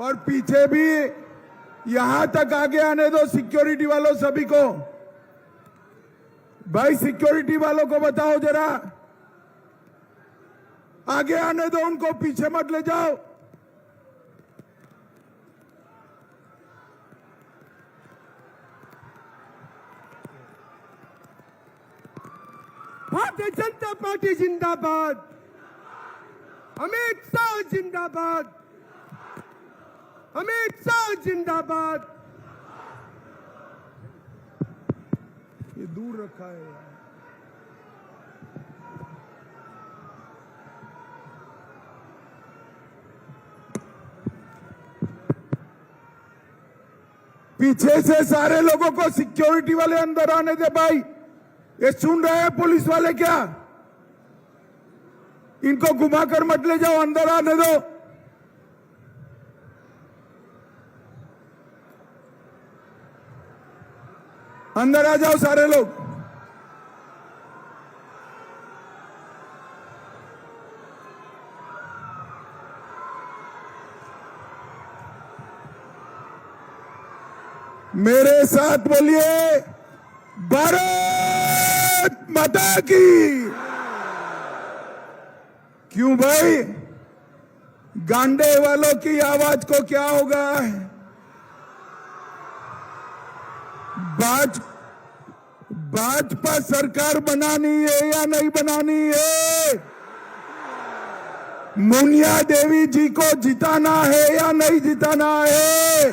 और पीछे भी यहां तक आगे आने दो सिक्योरिटी वालों सभी को। भाई सिक्योरिटी वालों को बताओ जरा, आगे आने दो उनको, पीछे मत ले जाओ। भारतीय जनता पार्टी जिंदाबाद, अमित शाह जिंदाबाद, अमित शाह जिंदाबाद। ये दूर रखा है यार। पीछे से सारे लोगों को सिक्योरिटी वाले अंदर आने दे भाई। ये सुन रहे हैं पुलिस वाले क्या? इनको घुमाकर मत ले जाओ, अंदर आने दो। अंदर आ जाओ सारे लोग। मेरे साथ बोलिए, भारत माता की। क्यों भाई, गांडे वालों की आवाज को क्या होगा? भाजपा सरकार बनानी है या नहीं बनानी है? मुनिया देवी जी को जिताना है या नहीं जिताना है?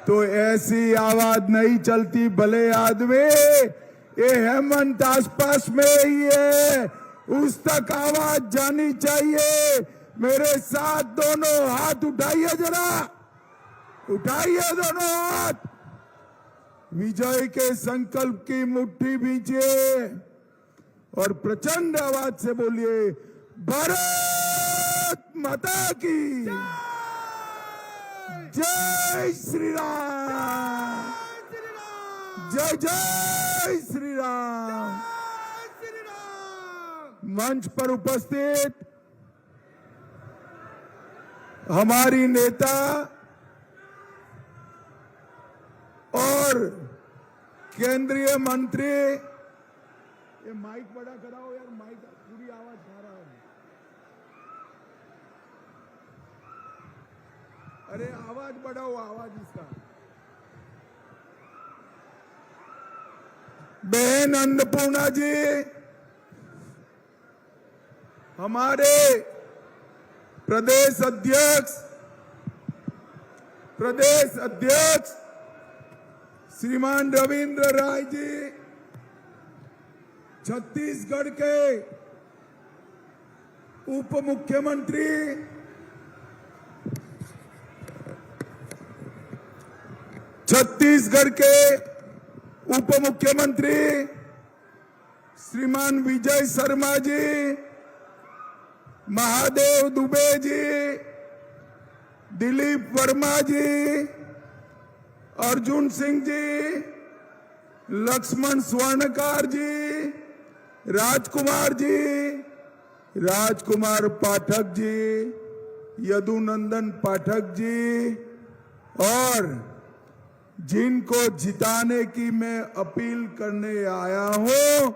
तो ऐसी आवाज नहीं चलती भले आदमी। ये हेमंत आसपास में ही है, उस तक आवाज जानी चाहिए। मेरे साथ दोनों हाथ उठाइए जरा, उठाइए दोनों हाथ। विजय के संकल्प की मुट्ठी भींचिए और प्रचंड आवाज से बोलिए, भारत माता की जय श्री राम, जय जय श्री राम। मंच पर उपस्थित हमारी नेता और केंद्रीय मंत्री, ये माइक बड़ा कराओ यार, माइक पूरी आवाज खा रहा है। अरे आवाज बढ़ाओ, आवाज इसका। बहन अन्नपूर्णा जी, हमारे प्रदेश अध्यक्ष श्रीमान रविंद्र राय जी, छत्तीसगढ़ के उप मुख्यमंत्री, छत्तीसगढ़ के उप मुख्यमंत्री श्रीमान विजय शर्मा जी, महादेव दुबे जी, दिलीप वर्मा जी, अर्जुन सिंह जी, लक्ष्मण स्वर्णकार जी, राजकुमार जी, राजकुमार पाठक जी, यदुनंदन पाठक जी, और जिनको जिताने की मैं अपील करने आया हूं,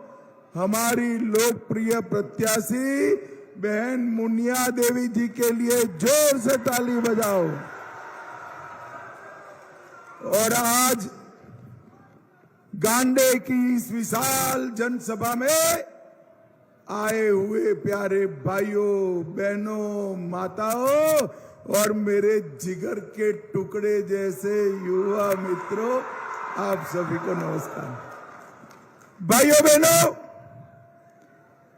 हमारी लोकप्रिय प्रत्याशी बहन मुनिया देवी जी के लिए जोर से ताली बजाओ। और आज गांडे की इस विशाल जनसभा में आए हुए प्यारे भाइयों, बहनों, माताओं और मेरे जिगर के टुकड़े जैसे युवा मित्रों, आप सभी को नमस्कार। भाइयों बहनों,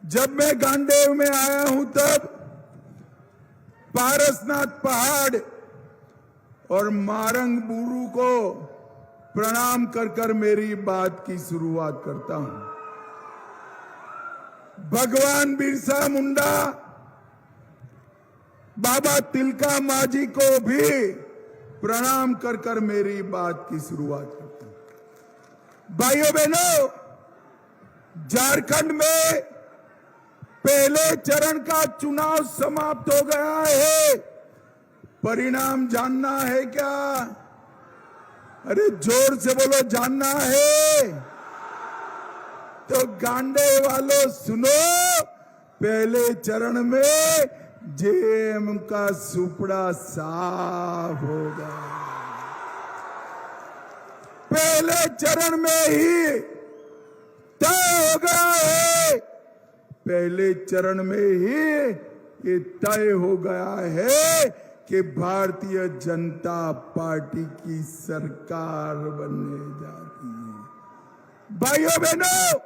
जब मैं गांडेय में आया हूं तब पारसनाथ पहाड़ और मारंग बुरू को प्रणाम कर कर मेरी बात की शुरुआत करता हूं। भगवान बिरसा मुंडा, बाबा तिलका मांझी को भी प्रणाम कर कर मेरी बात की शुरुआत करता हूं। भाइयों बहनों, झारखंड में पहले चरण का चुनाव समाप्त हो गया है। परिणाम जानना है क्या? अरे जोर से बोलो, जानना है? तो गांडे वालों सुनो, पहले चरण में जेएम का सुपड़ा साफ होगा। पहले चरण में ही तय हो गया है, पहले चरण में ही ये तय हो गया है कि भारतीय जनता पार्टी की सरकार बनने जाती है। भाइयों बहनों,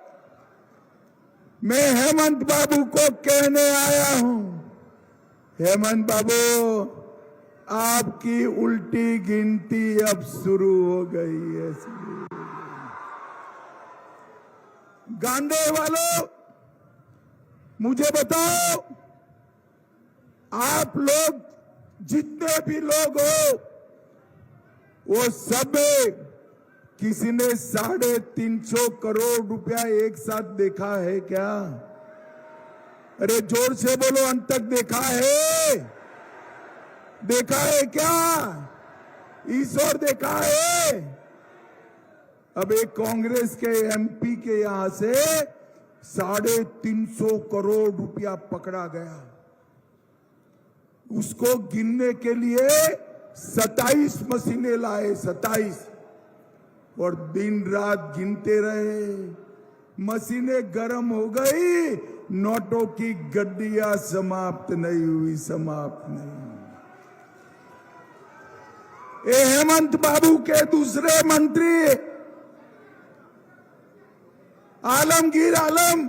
मैं हेमंत बाबू को कहने आया हूं, हेमंत बाबू, आपकी उल्टी गिनती अब शुरू हो गई है। गांडे वालों, मुझे बताओ, आप लोग जितने भी लोग हो, वो सब किसी ने 350 करोड़ रुपया एक साथ देखा है क्या? अरे जोर से बोलो, अंत तक देखा है? देखा है क्या? इस ओर देखा है? अब एक कांग्रेस के एमपी के यहां से 350 करोड़ रुपया पकड़ा गया। उसको गिनने के लिए 27 मशीनें लाए, 27, और दिन रात गिनते रहे। मशीनें गर्म हो गई, नोटों की गड्डियां समाप्त नहीं हुई, समाप्त नहीं। ये हेमंत बाबू के दूसरे मंत्री आलमगीर आलम,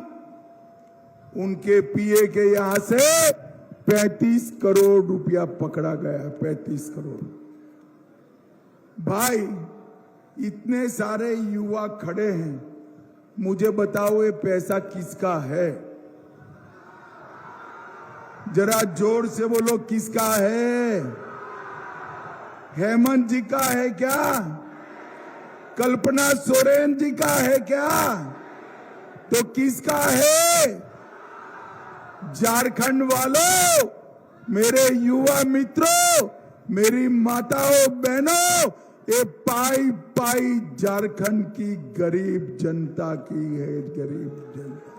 उनके पीए के यहां से 35 करोड़ रुपया पकड़ा गया, 35 करोड़। भाई, इतने सारे युवा खड़े हैं, मुझे बताओ ये पैसा किसका है? जरा जोर से बोलो, किसका है? हेमंत जी का है क्या? कल्पना सोरेन जी का है क्या? तो किसका है? झारखंड वालों, मेरे युवा मित्रों, मेरी माताओं बहनों, ये पाई पाई झारखंड की गरीब जनता की है, गरीब जनता,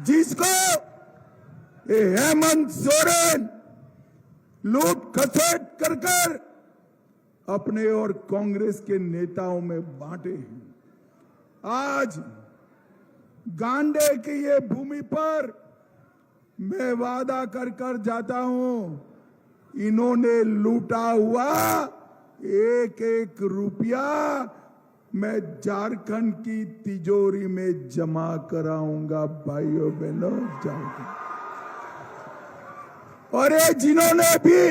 जिसको ये हेमंत सोरेन लूट खसोट कर कर अपने और कांग्रेस के नेताओं में बांटे हैं। आज गांडे की ये भूमि पर मैं वादा कर कर जाता हूं, इन्होंने लूटा हुआ एक एक रुपया मैं झारखंड की तिजोरी में जमा कराऊंगा। भाइयों बहनों, जाऊंगा। और ये जिन्होंने भी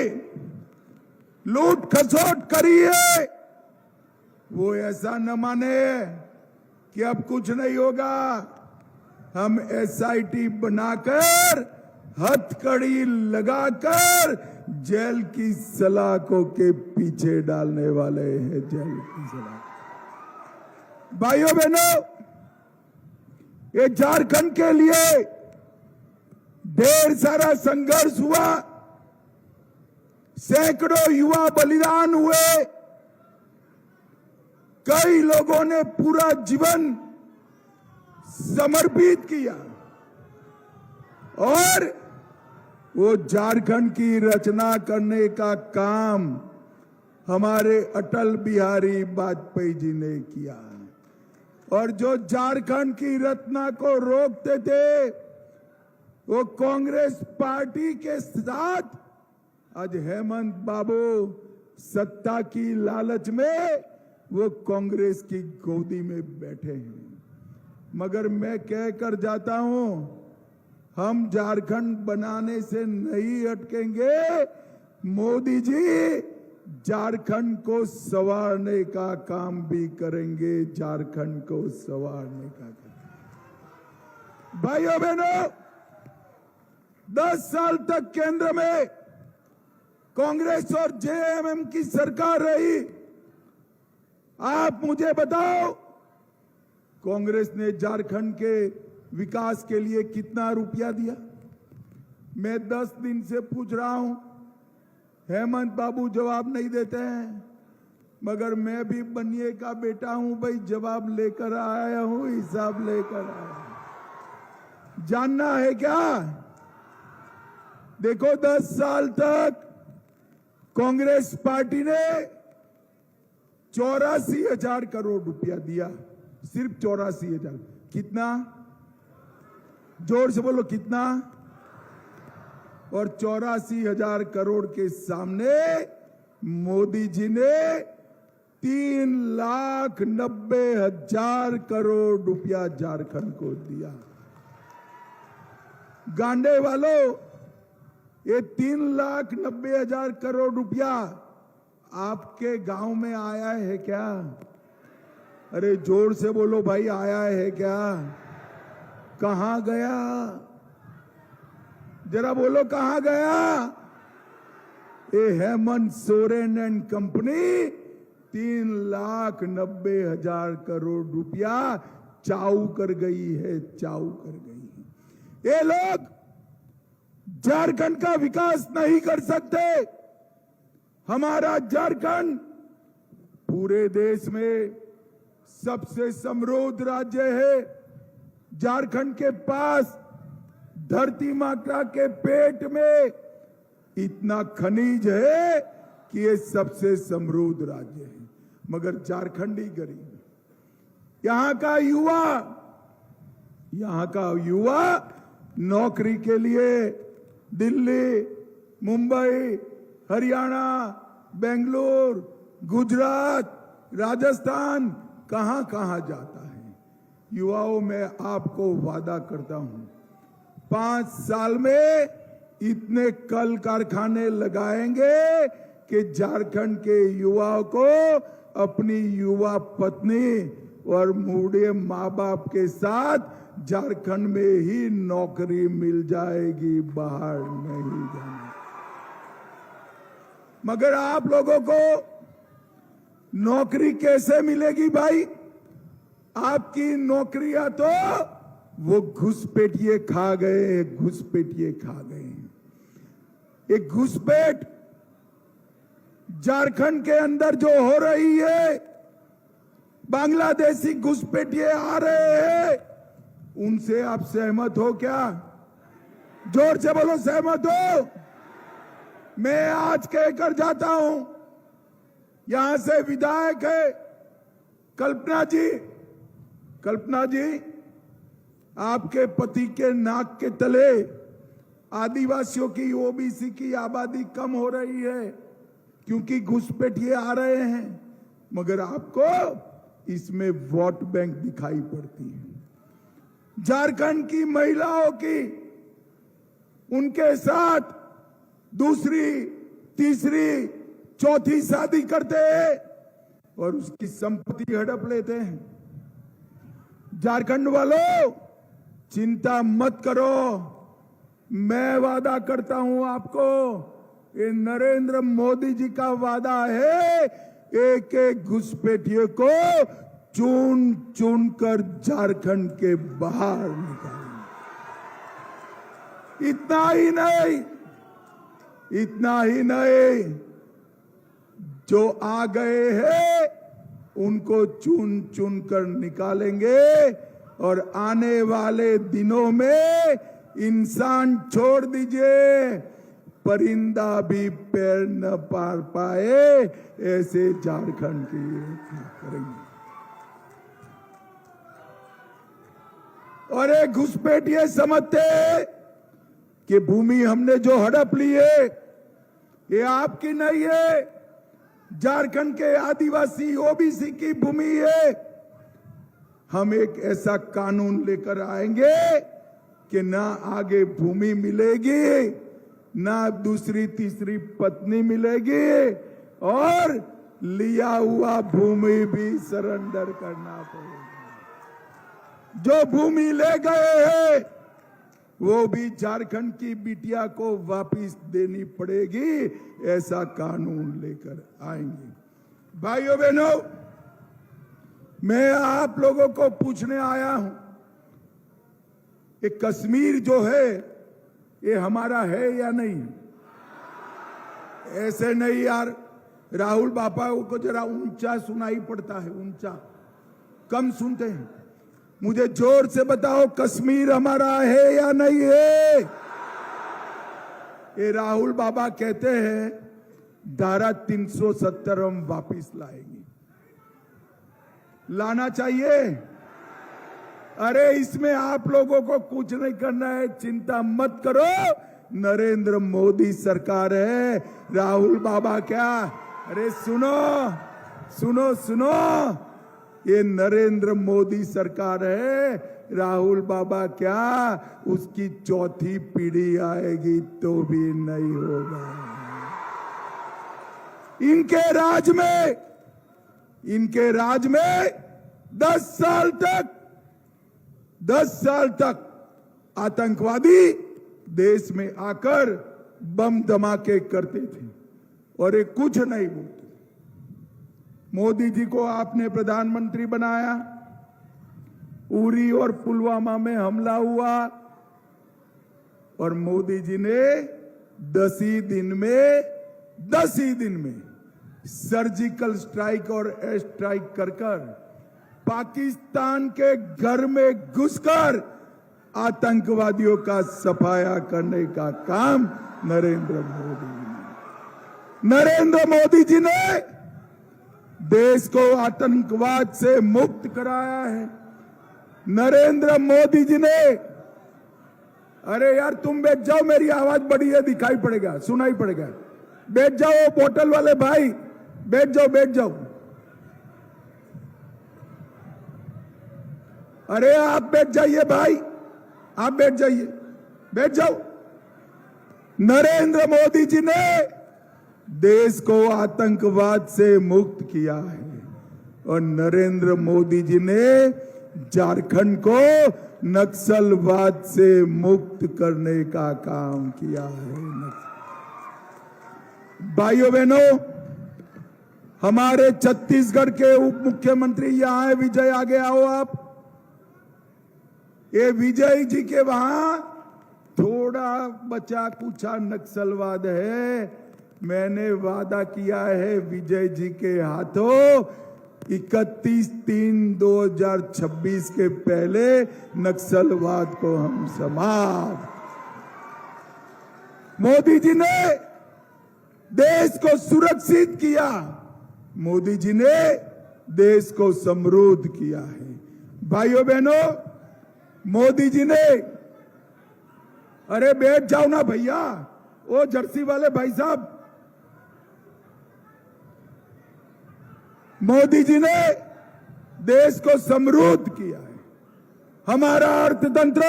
लूट खसोट करी है, वो ऐसा न माने कि अब कुछ नहीं होगा। हम एसआईटी बनाकर, हथकड़ी लगाकर जेल की सलाखों के पीछे डालने वाले हैं, जेल की सलाख। भाइयों बहनों, ये झारखंड के लिए ढेर सारा संघर्ष हुआ, सैकड़ों युवा बलिदान हुए, कई लोगों ने पूरा जीवन समर्पित किया, और वो झारखंड की रचना करने का काम हमारे अटल बिहारी वाजपेयी जी ने किया। और जो झारखंड की रचना को रोकते थे, वो कांग्रेस पार्टी के साथ आज हेमंत बाबू सत्ता की लालच में वो कांग्रेस की गोदी में बैठे हैं। मगर मैं कह कर जाता हूं, हम झारखंड बनाने से नहीं अटकेंगे। मोदी जी झारखंड को संवारने का काम भी करेंगे, झारखंड को संवारने का काम। भाइयों बहनों, 10 साल तक केंद्र में कांग्रेस और जेएमएम की सरकार रही। आप मुझे बताओ, कांग्रेस ने झारखंड के विकास के लिए कितना रुपया दिया? मैं 10 दिन से पूछ रहा हूं, हेमंत बाबू जवाब नहीं देते हैं, मगर मैं भी बनिए का बेटा हूं भाई, जवाब लेकर आया हूं, हिसाब लेकर आया हूं। जानना है क्या? देखो 10 साल तक कांग्रेस पार्टी ने 84,000 करोड़ रुपया दिया, सिर्फ 84,000। कितना? जोर से बोलो कितना? और 84,000 करोड़ के सामने मोदी जी ने 3,90,000 करोड़ रुपया झारखंड को दिया। गांडे वालों, ये 3,90,000 करोड़ रुपया आपके गांव में आया है क्या? अरे जोर से बोलो भाई, आया है क्या? कहां गया? जरा बोलो कहां गया? ये हेमंत सोरेन एंड कंपनी 3,90,000 करोड़ रुपया चाऊ कर गई है, चाऊ कर गई है। ये लोग झारखंड का विकास नहीं कर सकते। हमारा झारखंड पूरे देश में सबसे समृद्ध राज्य है। झारखंड के पास धरती माता के पेट में इतना खनिज है कि ये सबसे समृद्ध राज्य है, मगर झारखंडी गरीब। यहां का युवा नौकरी के लिए दिल्ली, मुंबई, हरियाणा, बेंगलुरु, गुजरात, राजस्थान कहां जाता है। युवाओं में आपको वादा करता हूं, 5 साल में इतने कल कारखाने लगाएंगे कि झारखंड के युवाओं को अपनी युवा पत्नी और बूढ़े माँ बाप के साथ झारखंड में ही नौकरी मिल जाएगी, बाहर नहीं जाना। मगर आप लोगों को नौकरी कैसे मिलेगी भाई? आपकी नौकरियां तो वो घुसपैठिए खा गए, घुसपैठिए खा गए। एक घुसपैठ झारखंड के अंदर जो हो रही है, बांग्लादेशी घुसपैठिए आ रहे हैं, उनसे आप सहमत हो क्या? जोर से बोलो सहमत हो। मैं आज कहकर जाता हूं, यहां से विधायक है कल्पना जी। कल्पना जी, आपके पति के नाक के तले आदिवासियों की, ओबीसी की आबादी कम हो रही है क्योंकि घुसपैठिए आ रहे हैं, मगर आपको इसमें वोट बैंक दिखाई पड़ती है। झारखंड की महिलाओं की, उनके साथ दूसरी, तीसरी, चौथी शादी करते हैं और उसकी संपत्ति हड़प लेते हैं। झारखंड वालों, चिंता मत करो, मैं वादा करता हूं आपको, ये नरेंद्र मोदी जी का वादा है, एक एक घुसपैठिए को चुन चुन कर झारखंड के बाहर निकालेंगे। इतना ही नहीं, जो आ गए हैं उनको चुन चुन कर निकालेंगे और आने वाले दिनों में इंसान छोड़ दीजिए, परिंदा भी पैर न पार पाए, ऐसे झारखंड की करेंगे। और एक घुसपैठिए समझते कि भूमि हमने जो हड़प ली है ये आपकी नहीं है, झारखंड के आदिवासी ओबीसी की भूमि है। हम एक ऐसा कानून लेकर आएंगे कि ना आगे भूमि मिलेगी, ना दूसरी तीसरी पत्नी मिलेगी, और लिया हुआ भूमि भी सरेंडर करना पड़ेगा। जो भूमि ले गए हैं वो भी झारखंड की बिटिया को वापस देनी पड़ेगी, ऐसा कानून लेकर आएंगे। भाइयों बहनों, मैं आप लोगों को पूछने आया हूं, ये कश्मीर जो है ये हमारा है या नहीं? ऐसे नहीं यार, राहुल बापा को जरा ऊंचा सुनाई पड़ता है, ऊंचा, कम सुनते हैं। मुझे जोर से बताओ, कश्मीर हमारा है या नहीं है? ये राहुल बाबा कहते हैं धारा 370 हम वापिस लाएंगे। लाना चाहिए? अरे इसमें आप लोगों को कुछ नहीं करना है, चिंता मत करो, नरेंद्र मोदी सरकार है। राहुल बाबा क्या, अरे सुनो सुनो सुनो, ये नरेंद्र मोदी सरकार है। राहुल बाबा क्या, उसकी चौथी पीढ़ी आएगी तो भी नहीं होगा। इनके राज में 10 साल तक आतंकवादी देश में आकर बम धमाके करते थे और ये कुछ नहीं बोलते। मोदी जी को आपने प्रधानमंत्री बनाया, उरी और पुलवामा में हमला हुआ और मोदी जी ने 10 ही दिन में सर्जिकल स्ट्राइक और एयर स्ट्राइक कर पाकिस्तान के घर में घुसकर आतंकवादियों का सफाया करने का काम नरेंद्र मोदी जी ने देश को आतंकवाद से मुक्त कराया है। नरेंद्र मोदी जी ने, अरे यार तुम बैठ जाओ, मेरी आवाज बड़ी है, दिखाई पड़ेगा, सुनाई पड़ेगा। बैठ जाओ बोतल वाले भाई, बैठ जाओ। अरे आप बैठ जाइए भाई, आप बैठ जाओ। नरेंद्र मोदी जी ने देश को आतंकवाद से मुक्त किया है और नरेंद्र मोदी जी ने झारखंड को नक्सलवाद से मुक्त करने का काम किया है। भाइयों बहनों, हमारे छत्तीसगढ़ के उप मुख्यमंत्री यहां है, विजय आगे आओ आप। ये विजय जी के वहां थोड़ा बचा कुचा नक्सलवाद है। मैंने वादा किया है विजय जी के हाथों 31/3/2026 के पहले नक्सलवाद को हम समाप्त। मोदी जी ने देश को सुरक्षित किया, मोदी जी ने देश को समृद्ध किया है। भाइयों बहनों, मोदी जी ने, अरे बैठ जाओ ना भैया, वो जर्सी वाले भाई साहब, मोदी जी ने देश को समृद्ध किया है। हमारा अर्थतंत्र,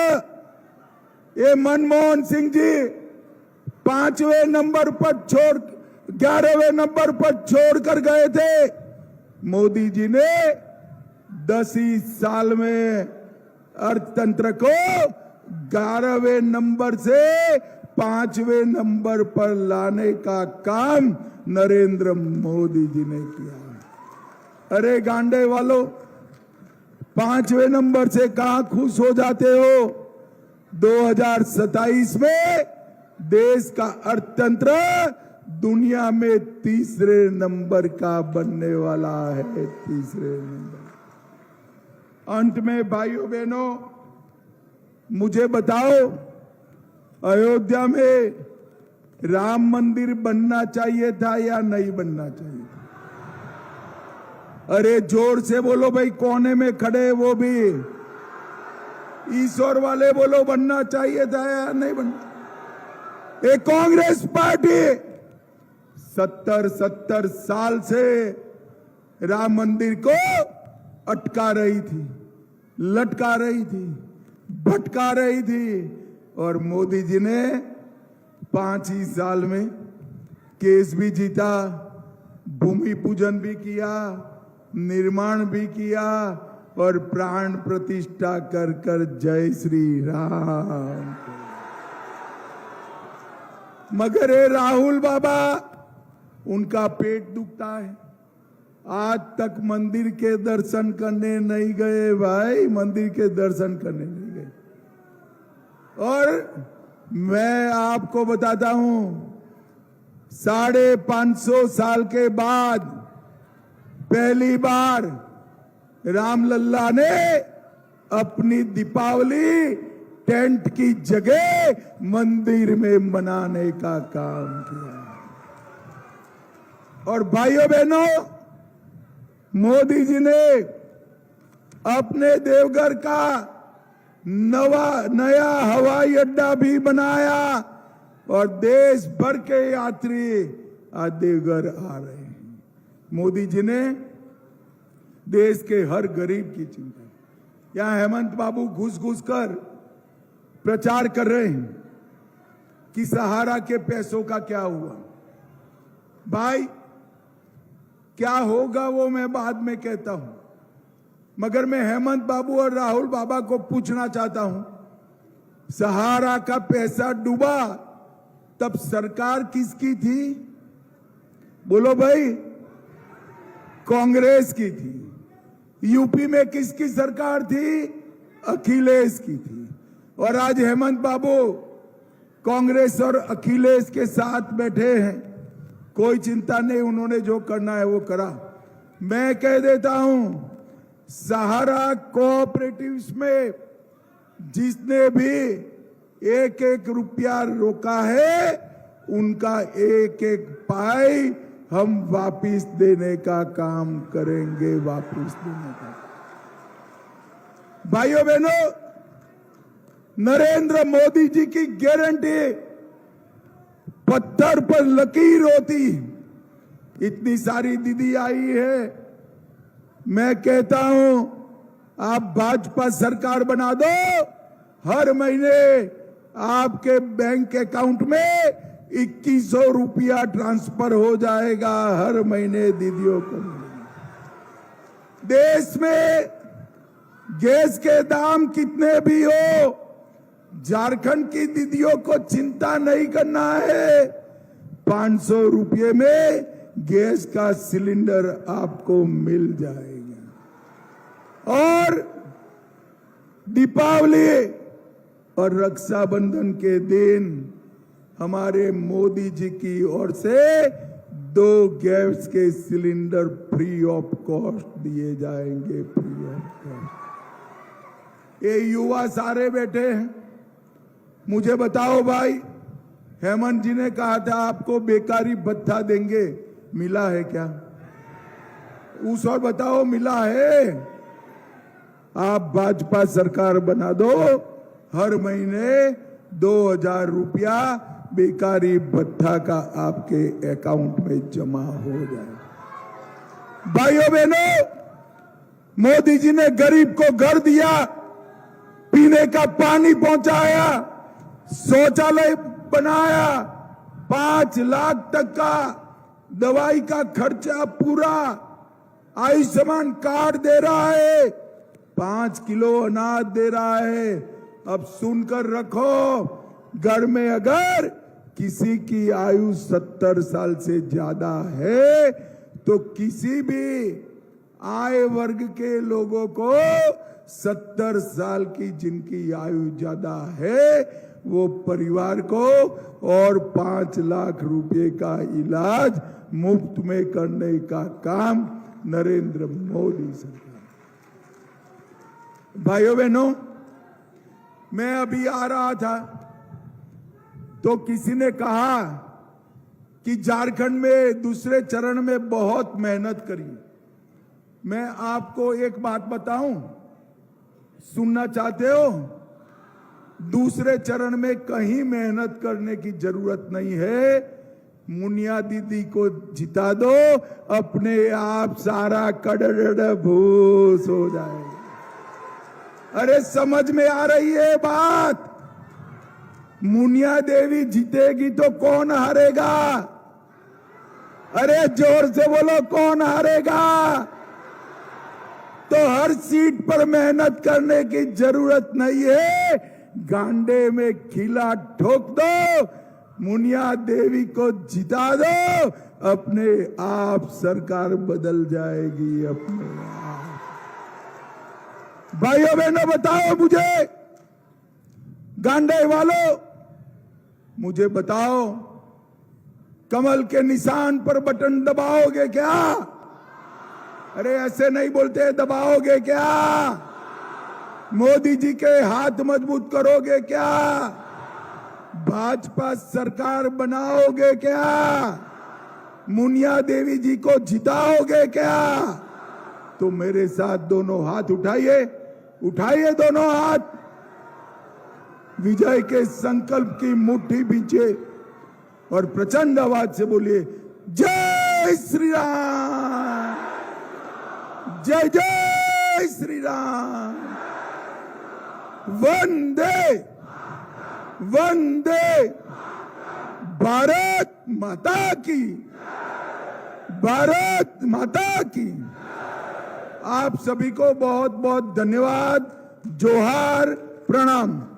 ये मनमोहन सिंह जी 5वें नंबर पर 11वें नंबर पर छोड़कर गए थे। मोदी जी ने 10 ही साल में अर्थतंत्र को 11वें नंबर से 5वें नंबर पर लाने का काम नरेंद्र मोदी जी ने किया। अरे गांडे वालों, 5वें नंबर से कहां खुश हो जाते हो? 2027 में देश का अर्थतंत्र दुनिया में 3रे नंबर का बनने वाला है, 3रे नंबर। अंत में भाइयों बहनों, मुझे बताओ, अयोध्या में राम मंदिर बनना चाहिए था या नहीं बनना चाहिए? अरे जोर से बोलो भाई, कोने में खड़े वो भी, ईश्वर वाले बोलो, बनना चाहिए था या नहीं बनना? ये कांग्रेस पार्टी 70 साल से राम मंदिर को अटका रही थी, लटका रही थी, भटका रही थी और मोदी जी ने 5 ही साल में केस भी जीता, भूमि पूजन भी किया, निर्माण भी किया और प्राण प्रतिष्ठा कर जय श्री राम। मगर ये राहुल बाबा, उनका पेट दुखता है, आज तक मंदिर के दर्शन करने नहीं गए भाई, मंदिर के दर्शन करने नहीं गए। और मैं आपको बताता हूं, 550 साल के बाद पहली बार रामलल्ला ने अपनी दीपावली टेंट की जगह मंदिर में मनाने का काम किया। और भाइयों बहनों, मोदी जी ने अपने देवघर का नया हवाई अड्डा भी बनाया और देश भर के यात्री आज देवघर आ रहे हैं। मोदी जी ने देश के हर गरीब की चिंता। यहां हेमंत बाबू घुस घुस कर प्रचार कर रहे हैं कि सहारा के पैसों का क्या हुआ। भाई, क्या होगा वो मैं बाद में कहता हूं, मगर मैं हेमंत बाबू और राहुल बाबा को पूछना चाहता हूं, सहारा का पैसा डूबा तब सरकार किसकी थी? बोलो भाई। कांग्रेस की थी। यूपी में किसकी सरकार थी? अखिलेश की थी। और आज हेमंत बाबू कांग्रेस और अखिलेश के साथ बैठे हैं। कोई चिंता नहीं, उन्होंने जो करना है वो करा। मैं कह देता हूं, सहारा कोऑपरेटिव्स में जिसने भी एक एक रुपया रोका है, उनका एक एक पाई हम वापिस देने का काम करेंगे। वापिस देने का। भाइयों बहनों, नरेंद्र मोदी जी की गारंटी पत्थर पर लकीर होती। इतनी सारी दीदी आई है। मैं कहता हूं, आप भाजपा सरकार बना दो, हर महीने आपके बैंक अकाउंट में 2100 रुपया ट्रांसफर हो जाएगा। हर महीने दीदियों को। देश में गैस के दाम कितने भी हो, झारखंड की दीदियों को चिंता नहीं करना है। 500 रुपये में गैस का सिलेंडर आपको मिल जाएगा। और दीपावली और रक्षाबंधन के दिन हमारे मोदी जी की ओर से 2 गैस के सिलेंडर फ्री ऑफ कॉस्ट दिए जाएंगे। Free of cost. ये युवा सारे बैठे हैं। मुझे बताओ भाई, हेमंत जी ने कहा था आपको बेकारी भत्ता देंगे, मिला है क्या? उस और बताओ, मिला है? आप भाजपा सरकार बना दो, हर महीने 2000 रुपया बेकारी भत्ता का आपके अकाउंट में जमा हो जाए। भाइयों बहनों, मोदी जी ने गरीब को घर दिया, पीने का पानी पहुंचाया, शौचालय बनाया, 5 लाख तक का दवाई का खर्चा पूरा, आयुष्मान कार्ड दे रहा है, 5 किलो अनाज दे रहा है। अब सुनकर रखो, घर में अगर किसी की आयु 70 साल से ज्यादा है तो किसी भी आय वर्ग के लोगों को 70 साल की जिनकी आयु ज्यादा है वो परिवार को और 5 लाख रुपए का इलाज मुफ्त में करने का काम नरेंद्र मोदी सरकार। भाइयों बहनों, मैं अभी आ रहा था तो किसी ने कहा कि झारखंड में दूसरे चरण में बहुत मेहनत करी। मैं आपको एक बात बताऊं, सुनना चाहते हो? दूसरे चरण में कहीं मेहनत करने की जरूरत नहीं है। मुनिया दीदी को जिता दो, अपने आप सारा कड़ड़ भूस हो जाएगा। अरे समझ में आ रही है बात? मुनिया देवी जीतेगी तो कौन हारेगा? अरे जोर से बोलो, कौन हारेगा? तो हर सीट पर मेहनत करने की जरूरत नहीं है, गांडे में खिला ठोक दो, मुनिया देवी को जिता दो, अपने आप सरकार बदल जाएगी। अपने आप। भाइयों बहनों, बताओ मुझे, गांडे वालों, मुझे बताओ, कमल के निशान पर बटन दबाओगे क्या? अरे ऐसे नहीं बोलते, दबाओगे क्या? मोदी जी के हाथ मजबूत करोगे क्या? भाजपा सरकार बनाओगे क्या? मुनिया देवी जी को जिताओगे क्या? तो मेरे साथ दोनों हाथ उठाइए, उठाइए दोनों हाथ, विजय के संकल्प की मुट्ठी बींचे और प्रचंड आवाज से बोलिए, जय श्री राम, जय जय श्री राम, वंदे वंदे, भारत माता की, भारत माता की। आप सभी को बहुत बहुत धन्यवाद, जोहार, प्रणाम।